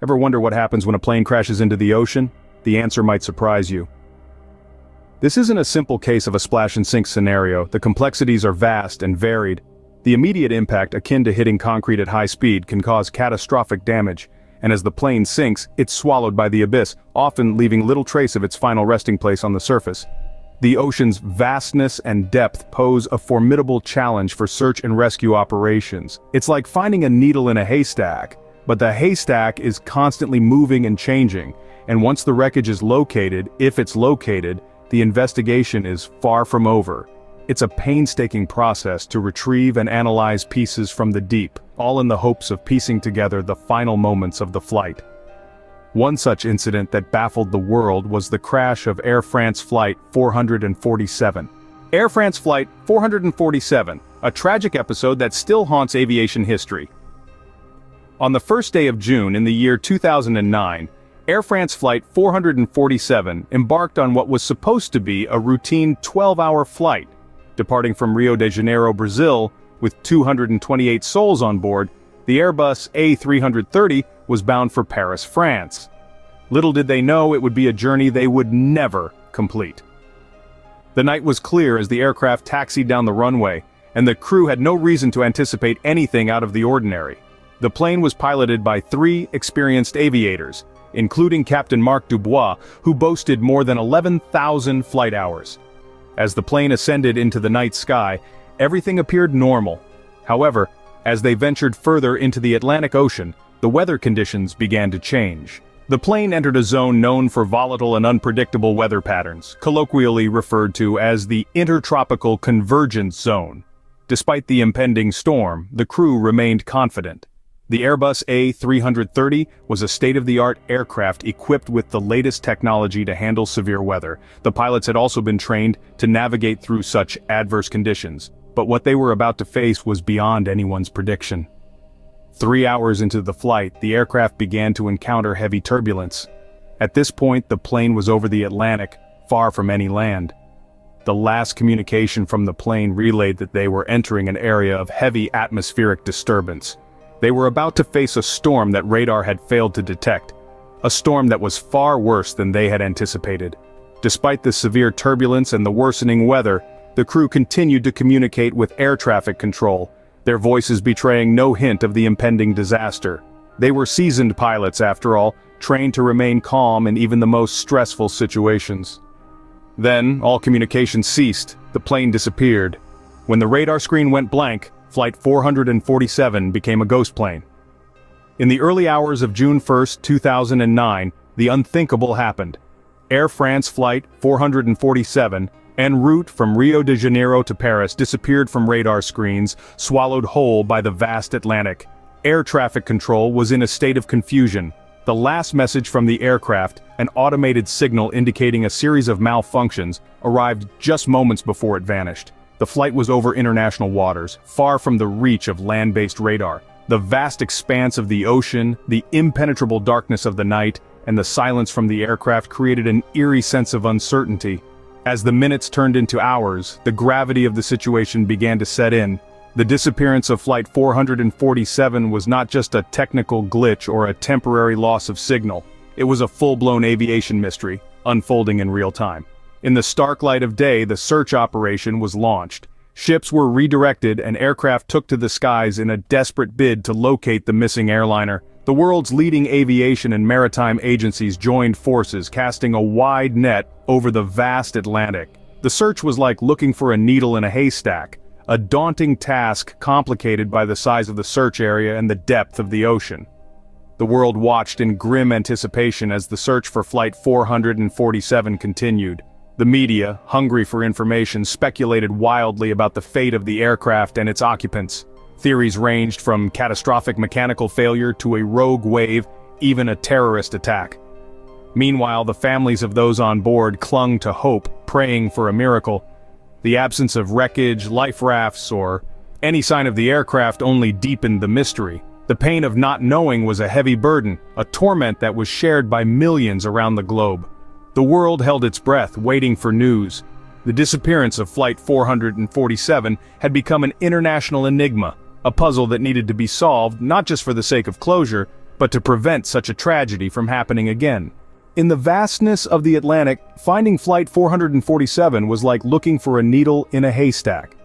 Ever wonder what happens when a plane crashes into the ocean? The answer might surprise you. This isn't a simple case of a splash and sink scenario. The complexities are vast and varied. The immediate impact, akin to hitting concrete at high speed, can cause catastrophic damage, and as the plane sinks, it's swallowed by the abyss, often leaving little trace of its final resting place on the surface. The ocean's vastness and depth pose a formidable challenge for search and rescue operations. It's like finding a needle in a haystack, but the haystack is constantly moving and changing, and once the wreckage is located, if it's located, the investigation is far from over. It's a painstaking process to retrieve and analyze pieces from the deep, all in the hopes of piecing together the final moments of the flight. One such incident that baffled the world was the crash of Air France Flight 447. Air France Flight 447, a tragic episode that still haunts aviation history. On the first day of June in the year 2009, Air France Flight 447 embarked on what was supposed to be a routine 12-hour flight. Departing from Rio de Janeiro, Brazil, with 228 souls on board, the Airbus A330 was bound for Paris, France. Little did they know it would be a journey they would never complete. The night was clear as the aircraft taxied down the runway, and the crew had no reason to anticipate anything out of the ordinary. The plane was piloted by 3 experienced aviators, including Captain Marc Dubois, who boasted more than 11,000 flight hours. As the plane ascended into the night sky, everything appeared normal. However, as they ventured further into the Atlantic Ocean, the weather conditions began to change. The plane entered a zone known for volatile and unpredictable weather patterns, colloquially referred to as the Intertropical Convergence Zone. Despite the impending storm, the crew remained confident. The Airbus A330 was a state-of-the-art aircraft equipped with the latest technology to handle severe weather. The pilots had also been trained to navigate through such adverse conditions, but what they were about to face was beyond anyone's prediction. 3 hours into the flight, the aircraft began to encounter heavy turbulence. At this point, the plane was over the Atlantic, far from any land. The last communication from the plane relayed that they were entering an area of heavy atmospheric disturbance. They were about to face a storm that radar had failed to detect, a storm that was far worse than they had anticipated. Despite the severe turbulence and the worsening weather, the crew continued to communicate with air traffic control, their voices betraying no hint of the impending disaster. They were seasoned pilots, after all, trained to remain calm in even the most stressful situations. Then, all communication ceased, the plane disappeared. When the radar screen went blank, Flight 447 became a ghost plane. In the early hours of June 1, 2009, the unthinkable happened. Air France Flight 447, en route from Rio de Janeiro to Paris, disappeared from radar screens, swallowed whole by the vast Atlantic. Air traffic control was in a state of confusion. The last message from the aircraft, an automated signal indicating a series of malfunctions, arrived just moments before it vanished. The flight was over international waters, far from the reach of land-based radar. The vast expanse of the ocean, the impenetrable darkness of the night, and the silence from the aircraft created an eerie sense of uncertainty. As the minutes turned into hours, the gravity of the situation began to set in. The disappearance of Flight 447 was not just a technical glitch or a temporary loss of signal. It was a full-blown aviation mystery, unfolding in real time. In the stark light of day, the search operation was launched. Ships were redirected and aircraft took to the skies in a desperate bid to locate the missing airliner. The world's leading aviation and maritime agencies joined forces, casting a wide net over the vast Atlantic. The search was like looking for a needle in a haystack, a daunting task complicated by the size of the search area and the depth of the ocean. The world watched in grim anticipation as the search for Flight 447 continued. The media, hungry for information, speculated wildly about the fate of the aircraft and its occupants. Theories ranged from catastrophic mechanical failure to a rogue wave, even a terrorist attack. Meanwhile, the families of those on board clung to hope, praying for a miracle. The absence of wreckage, life rafts, or any sign of the aircraft only deepened the mystery. The pain of not knowing was a heavy burden, a torment that was shared by millions around the globe. The world held its breath, waiting for news. The disappearance of Flight 447 had become an international enigma, a puzzle that needed to be solved not just for the sake of closure, but to prevent such a tragedy from happening again. In the vastness of the Atlantic, finding Flight 447 was like looking for a needle in a haystack.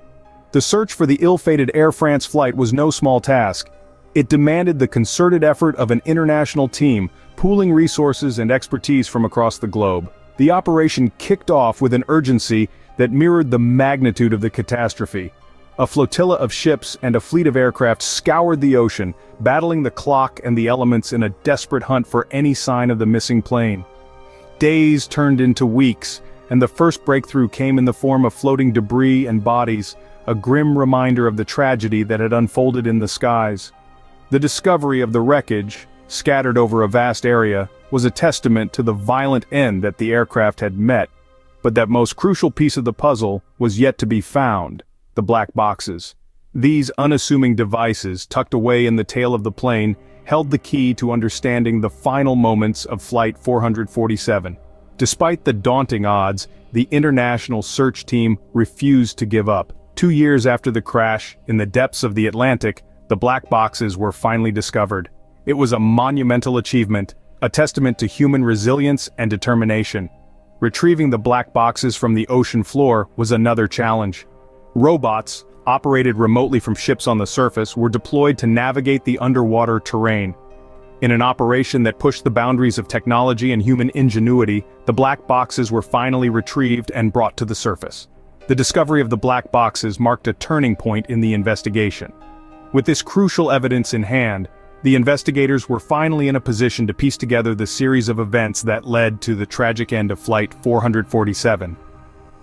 The search for the ill-fated Air France flight was no small task. It demanded the concerted effort of an international team, pooling resources and expertise from across the globe. The operation kicked off with an urgency that mirrored the magnitude of the catastrophe. A flotilla of ships and a fleet of aircraft scoured the ocean, battling the clock and the elements in a desperate hunt for any sign of the missing plane. Days turned into weeks, and the first breakthrough came in the form of floating debris and bodies, a grim reminder of the tragedy that had unfolded in the skies. The discovery of the wreckage, scattered over a vast area, was a testament to the violent end that the aircraft had met, but that most crucial piece of the puzzle was yet to be found: the black boxes. These unassuming devices, tucked away in the tail of the plane, held the key to understanding the final moments of Flight 447. Despite the daunting odds, the international search team refused to give up. 2 years after the crash, in the depths of the Atlantic, the black boxes were finally discovered. It was a monumental achievement, a testament to human resilience and determination. Retrieving the black boxes from the ocean floor was another challenge. Robots, operated remotely from ships on the surface, were deployed to navigate the underwater terrain. In an operation that pushed the boundaries of technology and human ingenuity, the black boxes were finally retrieved and brought to the surface. The discovery of the black boxes marked a turning point in the investigation. With this crucial evidence in hand, the investigators were finally in a position to piece together the series of events that led to the tragic end of Flight 447.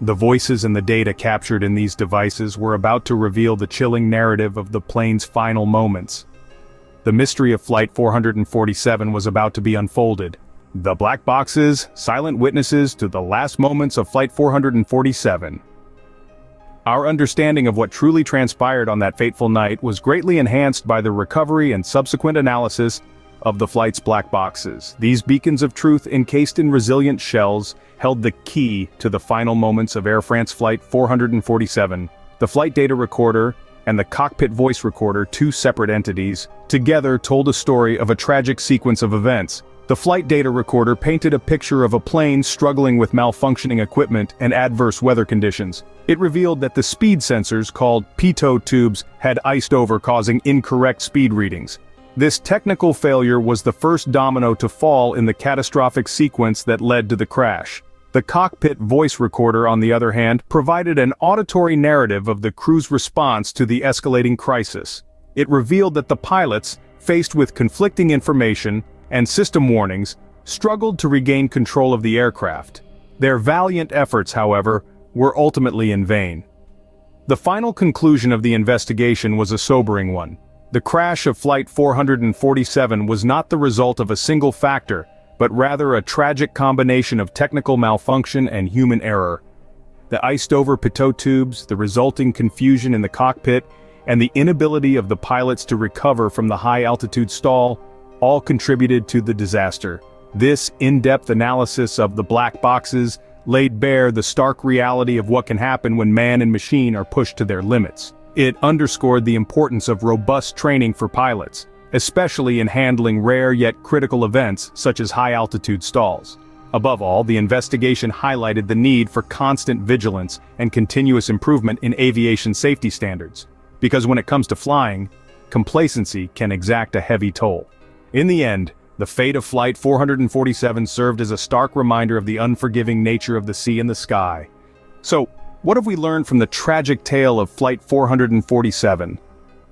The voices and the data captured in these devices were about to reveal the chilling narrative of the plane's final moments. The mystery of Flight 447 was about to be unfolded. The black boxes, silent witnesses to the last moments of Flight 447. Our understanding of what truly transpired on that fateful night was greatly enhanced by the recovery and subsequent analysis of the flight's black boxes. These beacons of truth, encased in resilient shells, held the key to the final moments of Air France Flight 447. The flight data recorder and the cockpit voice recorder, two separate entities, together told a story of a tragic sequence of events. The flight data recorder painted a picture of a plane struggling with malfunctioning equipment and adverse weather conditions. It revealed that the speed sensors, called pitot tubes, had iced over, causing incorrect speed readings. This technical failure was the first domino to fall in the catastrophic sequence that led to the crash. The cockpit voice recorder, on the other hand, provided an auditory narrative of the crew's response to the escalating crisis. It revealed that the pilots, faced with conflicting information and system warnings, struggled to regain control of the aircraft. Their valiant efforts, however, were ultimately in vain. The final conclusion of the investigation was a sobering one. The crash of Flight 447 was not the result of a single factor, but rather a tragic combination of technical malfunction and human error. The iced-over pitot tubes, the resulting confusion in the cockpit, and the inability of the pilots to recover from the high-altitude stall all contributed to the disaster. This in-depth analysis of the black boxes laid bare the stark reality of what can happen when man and machine are pushed to their limits. It underscored the importance of robust training for pilots, especially in handling rare yet critical events such as high-altitude stalls. Above all, the investigation highlighted the need for constant vigilance and continuous improvement in aviation safety standards. Because when it comes to flying, complacency can exact a heavy toll. In the end, the fate of Flight 447 served as a stark reminder of the unforgiving nature of the sea and the sky. So, what have we learned from the tragic tale of Flight 447?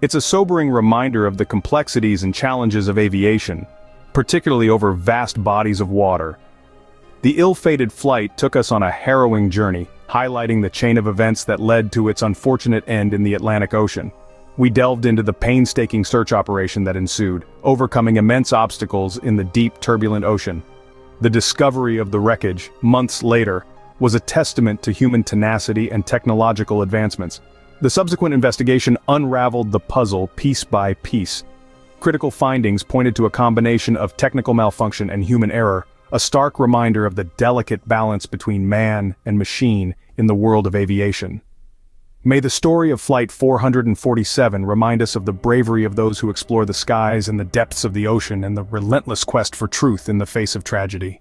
It's a sobering reminder of the complexities and challenges of aviation, particularly over vast bodies of water. The ill-fated flight took us on a harrowing journey, highlighting the chain of events that led to its unfortunate end in the Atlantic Ocean. We delved into the painstaking search operation that ensued, overcoming immense obstacles in the deep, turbulent ocean. The discovery of the wreckage, months later, was a testament to human tenacity and technological advancements. The subsequent investigation unraveled the puzzle piece by piece. Critical findings pointed to a combination of technical malfunction and human error, a stark reminder of the delicate balance between man and machine in the world of aviation. May the story of Flight 447 remind us of the bravery of those who explore the skies and the depths of the ocean and the relentless quest for truth in the face of tragedy.